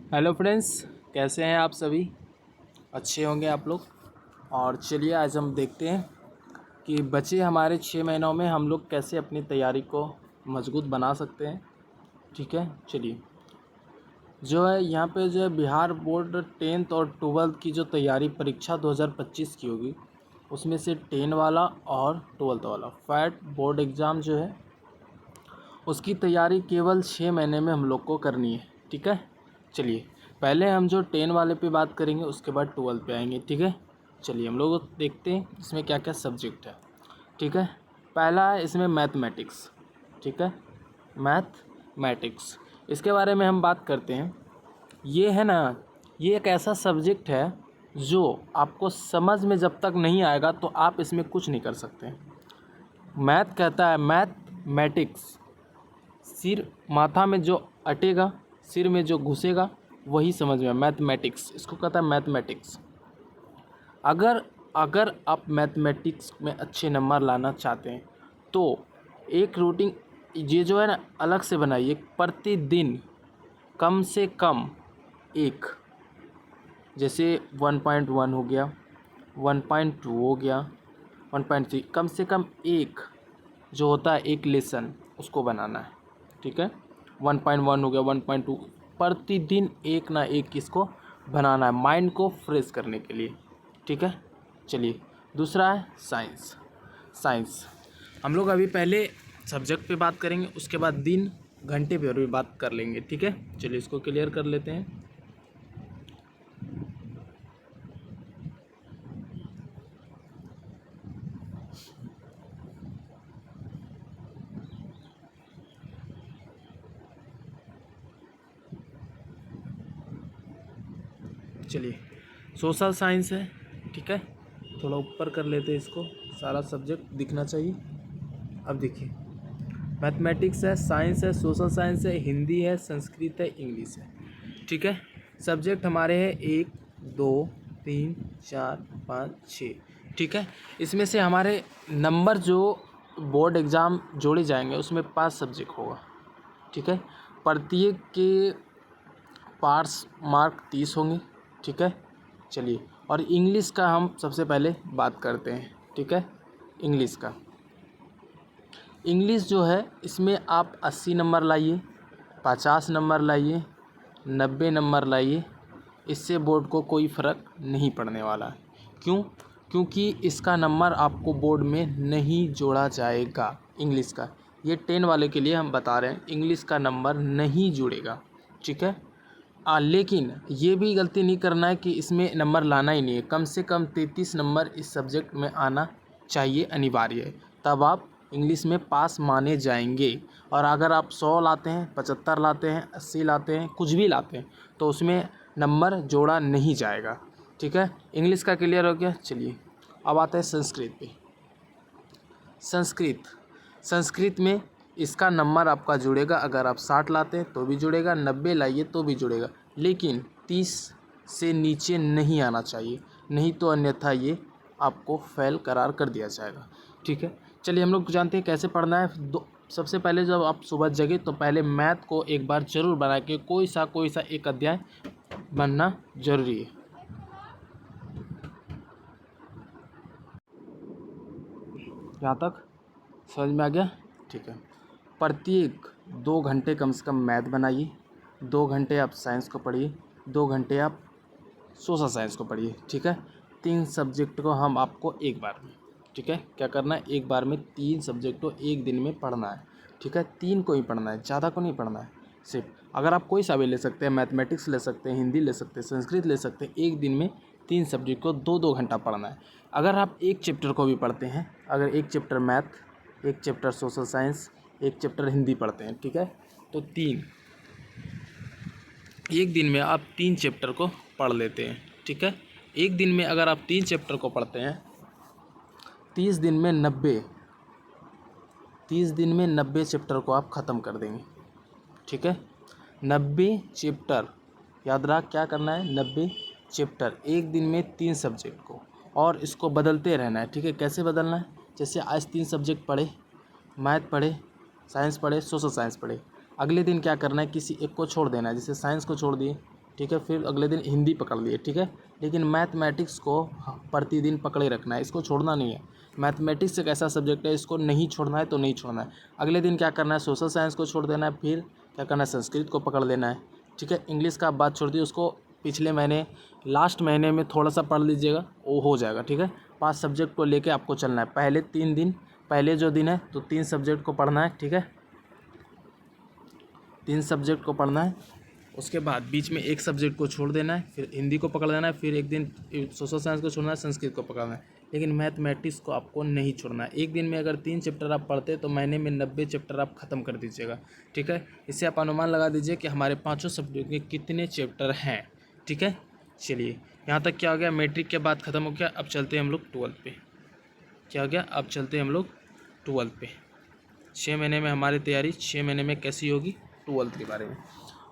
Hello friends, कैसे हैं आप सभी? अच्छे होंगे आप लोग। और चलिए आज हम देखते हैं कि बचे हमारे 6 महीनों में हम लोग कैसे अपनी तैयारी को मजबूत बना सकते हैं। ठीक है, चलिए। जो है यहाँ पे जो है बिहार बोर्ड 10th और 12th की जो तैयारी परीक्षा 2025 की होगी, उसमें से 10 वाला और 12th वाला फैट बोर्ड एग्ज़ाम जो है उसकी तैयारी केवल 6 महीने में हम लोग को करनी है। ठीक है, चलिए पहले हम जो 10 वाले पे बात करेंगे, उसके बाद 12 पे आएंगे। ठीक है, चलिए हम लोग देखते हैं इसमें क्या क्या सब्जेक्ट है। ठीक है, पहला है इसमें मैथमेटिक्स। ठीक है, मैथमेटिक्स, इसके बारे में हम बात करते हैं। ये है ना, ये एक ऐसा सब्जेक्ट है जो आपको समझ में जब तक नहीं आएगा तो आप इसमें कुछ नहीं कर सकते। मैथ कहता है मैथमेटिक्स, सिर माथा में जो अटेगा, सिर में जो घुसेगा वही समझ में। मैथमेटिक्स इसको कहता है मैथमेटिक्स। अगर अगर आप मैथमेटिक्स में अच्छे नंबर लाना चाहते हैं तो एक रूटीन ये जो है ना अलग से बनाइए। प्रतिदिन कम से कम एक, जैसे 1.1 हो गया, 1.2 हो गया, 1.3, कम से कम एक जो होता है एक लेसन उसको बनाना है। ठीक है, 1.1 हो गया, 1.2, प्रतिदिन एक ना एक इसको बनाना है माइंड को फ्रेश करने के लिए। ठीक है, चलिए दूसरा है साइंस। साइंस हम लोग अभी पहले सब्जेक्ट पे बात करेंगे, उसके बाद दिन घंटे पे और भी बात कर लेंगे। ठीक है, चलिए इसको क्लियर कर लेते हैं। चलिए सोशल साइंस है। ठीक है, थोड़ा ऊपर कर लेते हैं इसको, सारा सब्जेक्ट दिखना चाहिए। अब देखिए, मैथमेटिक्स है, साइंस है, सोशल साइंस है, हिंदी है, संस्कृत है, इंग्लिश है। ठीक है, सब्जेक्ट हमारे हैं 1 2 3 4 5 6। ठीक है, इसमें से हमारे नंबर जो बोर्ड एग्ज़ाम जोड़े जाएंगे उसमें 5 सब्जेक्ट होगा। ठीक है, प्रत्येक के पार्ट्स मार्क 30 होंगे। ठीक है, चलिए और इंग्लिश का हम सबसे पहले बात करते हैं। ठीक है, इंग्लिश का, इंग्लिश जो है इसमें आप 80 नंबर लाइए, 50 नंबर लाइए, 90 नंबर लाइए, इससे बोर्ड को कोई फ़र्क नहीं पड़ने वाला है। क्यों? क्योंकि इसका नंबर आपको बोर्ड में नहीं जोड़ा जाएगा। इंग्लिश का, ये 10 वाले के लिए हम बता रहे हैं, इंग्लिश का नंबर नहीं जुड़ेगा। ठीक है, लेकिन ये भी गलती नहीं करना है कि इसमें नंबर लाना ही नहीं है। कम से कम 33 नंबर इस सब्जेक्ट में आना चाहिए, अनिवार्य है, तब आप इंग्लिश में पास माने जाएंगे। और अगर आप 100 लाते हैं, 75 लाते हैं, 80 लाते हैं, कुछ भी लाते हैं तो उसमें नंबर जोड़ा नहीं जाएगा। ठीक है, इंग्लिश का क्लियर हो गया। चलिए अब आता है संस्कृत पे। संस्कृत, संस्कृत में इसका नंबर आपका जुड़ेगा। अगर आप 60 लाते हैं तो भी जुड़ेगा, 90 लाइए तो भी जुड़ेगा, लेकिन 30 से नीचे नहीं आना चाहिए, नहीं तो अन्यथा ये आपको फेल करार कर दिया जाएगा। ठीक है, चलिए हम लोग जानते हैं कैसे पढ़ना है। सबसे पहले जब आप सुबह जगे तो पहले मैथ को एक बार जरूर बना के कोई सा एक अध्याय बनना जरूरी है। यहाँ तक समझ में आ गया? ठीक है, प्रत्येक 2 घंटे कम से कम मैथ बनाइए, 2 घंटे आप साइंस को पढ़िए, 2 घंटे आप सोशल साइंस को पढ़िए। ठीक है, 3 सब्जेक्ट को हम आपको एक बार में, ठीक है, क्या करना है, एक बार में 3 सब्जेक्ट को एक दिन में पढ़ना है। ठीक है, 3 को ही पढ़ना है, ज़्यादा को नहीं पढ़ना है। सिर्फ अगर आप कोई सा भी ले सकते हैं, मैथमेटिक्स ले सकते हैं, हिंदी ले सकते हैं, संस्कृत ले सकते हैं, एक दिन में 3 सब्जेक्ट को 2-2 घंटा पढ़ना है। अगर आप एक चैप्टर को भी पढ़ते हैं, अगर एक चैप्टर मैथ, एक चैप्टर सोशल साइंस, एक चैप्टर हिंदी पढ़ते हैं, ठीक है, तो 3 एक दिन में आप 3 चैप्टर को पढ़ लेते हैं। ठीक है, एक दिन में अगर आप 3 चैप्टर को पढ़ते हैं, 30 दिन में 90 चैप्टर को आप ख़त्म कर देंगे। ठीक है, 90 चैप्टर, याद रख क्या करना है, 90 चैप्टर एक दिन में 3 सब्जेक्ट को, और इसको बदलते रहना है। ठीक है, कैसे बदलना है, जैसे आज 3 सब्जेक्ट पढ़े, मैथ पढ़े, साइंस पढ़े, सोशल साइंस पढ़े, अगले दिन क्या करना है, किसी एक को छोड़ देना है। जैसे साइंस को छोड़ दिए, ठीक है। फिर अगले दिन हिंदी पकड़ लिए, ठीक है। लेकिन मैथमेटिक्स को प्रतिदिन पकड़े रखना है, इसको छोड़ना नहीं है। मैथमेटिक्स एक ऐसा सब्जेक्ट है, इसको नहीं छोड़ना है तो नहीं छोड़ना है। अगले दिन क्या करना है, सोशल साइंस को छोड़ देना है, फिर क्या करना है, संस्कृत को पकड़ लेना है, ठीक है। इंग्लिश का आप बात छोड़ दी, उसको पिछले महीने लास्ट महीने में थोड़ा सा पढ़ लीजिएगा, वो हो जाएगा, ठीक है। 5 सब्जेक्ट को लेके आपको चलना है। पहले 3 दिन, पहले जो दिन है तो 3 सब्जेक्ट को पढ़ना है, ठीक है। 3 सब्जेक्ट को पढ़ना है, उसके बाद बीच में एक सब्जेक्ट को छोड़ देना है, फिर हिंदी को पकड़ लेना है, फिर एक दिन सोशल साइंस को छोड़ना है, संस्कृत को पकड़ना है। लेकिन मैथमेटिक्स को आपको नहीं छोड़ना है। एक दिन में अगर 3 चैप्टर आप पढ़ते तो महीने में 90 चैप्टर आप ख़त्म कर दीजिएगा, ठीक है। इससे आप अनुमान लगा दीजिए कि हमारे 5 सब्जेक्ट के कितने चैप्टर हैं, ठीक है। चलिए यहाँ तक क्या हो गया, मैट्रिक के बाद ख़त्म हो गया। अब चलते हैं हम लोग 12th पे। क्या हो गया, अब चलते हैं हम लोग 12th पे। 6 महीने में हमारी तैयारी 6 महीने में कैसी होगी, 12th के बारे में।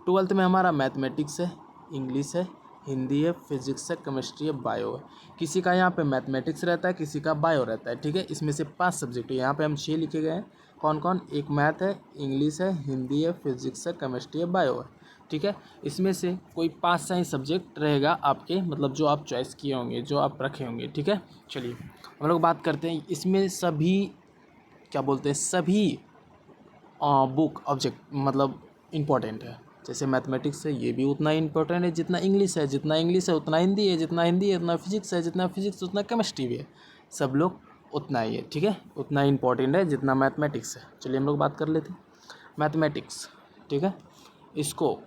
12th में हमारा मैथमेटिक्स है, इंग्लिश है, हिंदी है, फिजिक्स है, केमिस्ट्री है, बायो है। किसी का यहाँ पे मैथमेटिक्स रहता है, किसी का बायो रहता है, ठीक है। इसमें से 5 सब्जेक्ट है, यहाँ पे हम 6 लिखे गए हैं। कौन कौन, एक मैथ है, इंग्लिश है, हिंदी है, फिजिक्स है, केमिस्ट्री है, बायो है, ठीक है। इसमें से कोई 5 सा ही सब्जेक्ट रहेगा आपके, मतलब जो आप चॉइस किए होंगे, जो आप रखे होंगे, ठीक है। चलिए हम लोग बात करते हैं। इसमें सभी क्या बोलते हैं, सभी बुक ऑब्जेक्ट मतलब इम्पॉर्टेंट है। जैसे मैथमेटिक्स है, ये भी उतना ही इम्पोर्टेंट है जितना इंग्लिश है, जितना इंग्लिश है उतना हिंदी है, जितना हिंदी है उतना फिजिक्स है, जितना फिजिक्स उतना केमिस्ट्री भी है। सब लोग उतना ही है, ठीक है, उतना ही इम्पोर्टेंट है जितना मैथमेटिक्स है। चलिए हम लोग बात कर लेते हैं मैथमेटिक्स, ठीक है। इसको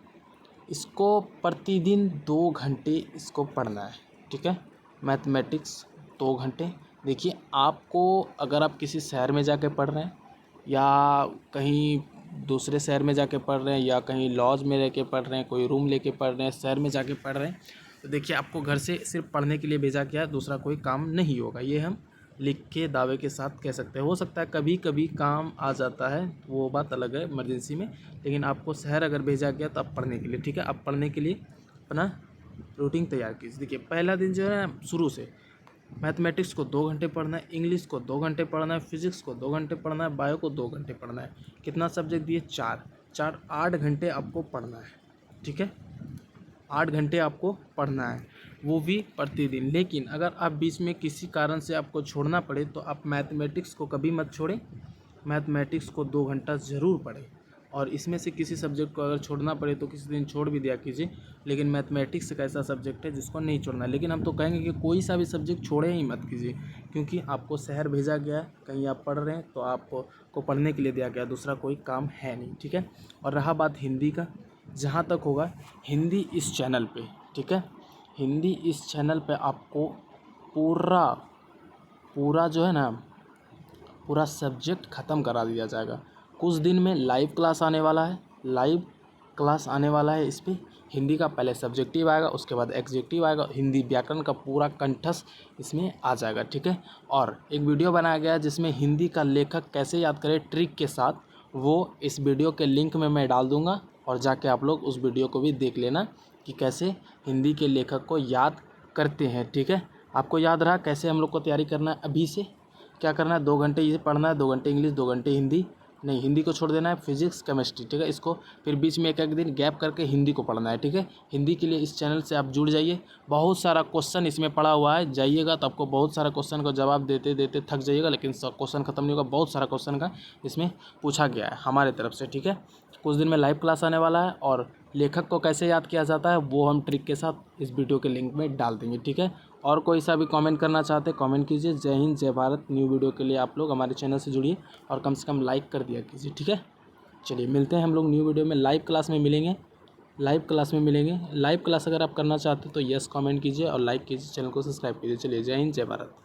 इसको प्रतिदिन 2 घंटे इसको पढ़ना है, ठीक है। मैथमेटिक्स 2 घंटे। देखिए आपको, अगर आप किसी शहर में जाके पढ़ रहे हैं या कहीं दूसरे शहर में जाके पढ़ रहे हैं या कहीं लॉज में रह के पढ़ रहे हैं, कोई रूम लेके पढ़ रहे हैं, शहर में जाके पढ़ रहे हैं, तो देखिए आपको घर से सिर्फ पढ़ने के लिए भेजा गया है, दूसरा कोई काम नहीं होगा। ये हम लिख के दावे के साथ कह सकते हैं। हो सकता है कभी कभी काम आ जाता है, वो बात अलग है इमरजेंसी में, लेकिन आपको शहर अगर भेजा गया तो आप पढ़ने के लिए, ठीक है। आप पढ़ने के लिए अपना रूटीन तैयार कीजिए। देखिए पहला दिन जो है शुरू से मैथमेटिक्स को 2 घंटे पढ़ना है, इंग्लिश को 2 घंटे पढ़ना है, फिजिक्स को 2 घंटे पढ़ना है, बायो को 2 घंटे पढ़ना है। कितना सब्जेक्ट दिए, 4 8 घंटे आपको पढ़ना है, ठीक है। 8 घंटे आपको पढ़ना है, वो भी प्रतिदिन। लेकिन अगर आप बीच में किसी कारण से आपको छोड़ना पड़े तो आप मैथमेटिक्स को कभी मत छोड़ें, मैथमेटिक्स को 2 घंटा ज़रूर पढ़ें। और इसमें से किसी सब्जेक्ट को अगर छोड़ना पड़े तो किसी दिन छोड़ भी दिया कीजिए। लेकिन मैथमेटिक्स एक ऐसा सब्जेक्ट है जिसको नहीं छोड़ना है। लेकिन हम तो कहेंगे कि कोई सा भी सब्जेक्ट छोड़े ही मत कीजिए, क्योंकि आपको शहर भेजा गया है, कहीं आप पढ़ रहे हैं तो आपको पढ़ने के लिए दिया गया, दूसरा कोई काम है नहीं, ठीक है। और रहा बात हिंदी का, जहाँ तक होगा हिंदी इस चैनल पे, ठीक है, हिंदी इस चैनल पे आपको पूरा जो है ना, पूरा सब्जेक्ट ख़त्म करा दिया जाएगा। कुछ दिन में लाइव क्लास आने वाला है, लाइव क्लास आने वाला है। इस पर हिंदी का पहले सब्जेक्टिव आएगा, उसके बाद एग्जेक्टिव आएगा, हिंदी व्याकरण का पूरा कंठस्थ इसमें आ जाएगा, ठीक है। और एक वीडियो बनाया गया है जिसमें हिंदी का लेखक कैसे याद करें ट्रिक के साथ, वो इस वीडियो के लिंक में मैं डाल दूँगा, और जाके आप लोग उस वीडियो को भी देख लेना कि कैसे हिंदी के लेखक को याद करते हैं, ठीक है। आपको याद रहा कैसे हम लोग को तैयारी करना है। अभी से क्या करना है, 2 घंटे ये पढ़ना है, 2 घंटे इंग्लिश, 2 घंटे हिंदी, नहीं हिंदी को छोड़ देना है, फिजिक्स केमिस्ट्री, ठीक है। इसको फिर बीच में एक दिन गैप करके हिंदी को पढ़ना है, ठीक है। हिंदी के लिए इस चैनल से आप जुड़ जाइए, बहुत सारा क्वेश्चन इसमें पड़ा हुआ है, जाइएगा तो आपको बहुत सारा क्वेश्चन का जवाब देते देते थक जाइएगा, लेकिन क्वेश्चन खत्म नहीं होगा, बहुत सारा क्वेश्चन का इसमें पूछा गया है हमारे तरफ से, ठीक है। कुछ दिन में लाइव क्लास आने वाला है, और लेखक को कैसे याद किया जाता है वो हम ट्रिक के साथ इस वीडियो के लिंक में डाल देंगे, ठीक है। और कोई सा भी कमेंट करना चाहते हैं कमेंट कीजिए। जय हिंद, जय भारत। न्यू वीडियो के लिए आप लोग हमारे चैनल से जुड़िए और कम से कम लाइक कर दिया कीजिए, ठीक है। चलिए मिलते हैं हम लोग न्यू वीडियो में, लाइव क्लास में मिलेंगे, लाइव क्लास में मिलेंगे। लाइव क्लास अगर आप करना चाहते हैं तो यस कमेंट कीजिए और लाइक कीजिए, चैनल को सब्सक्राइब कीजिए। चलिए जय हिंद, जय भारत।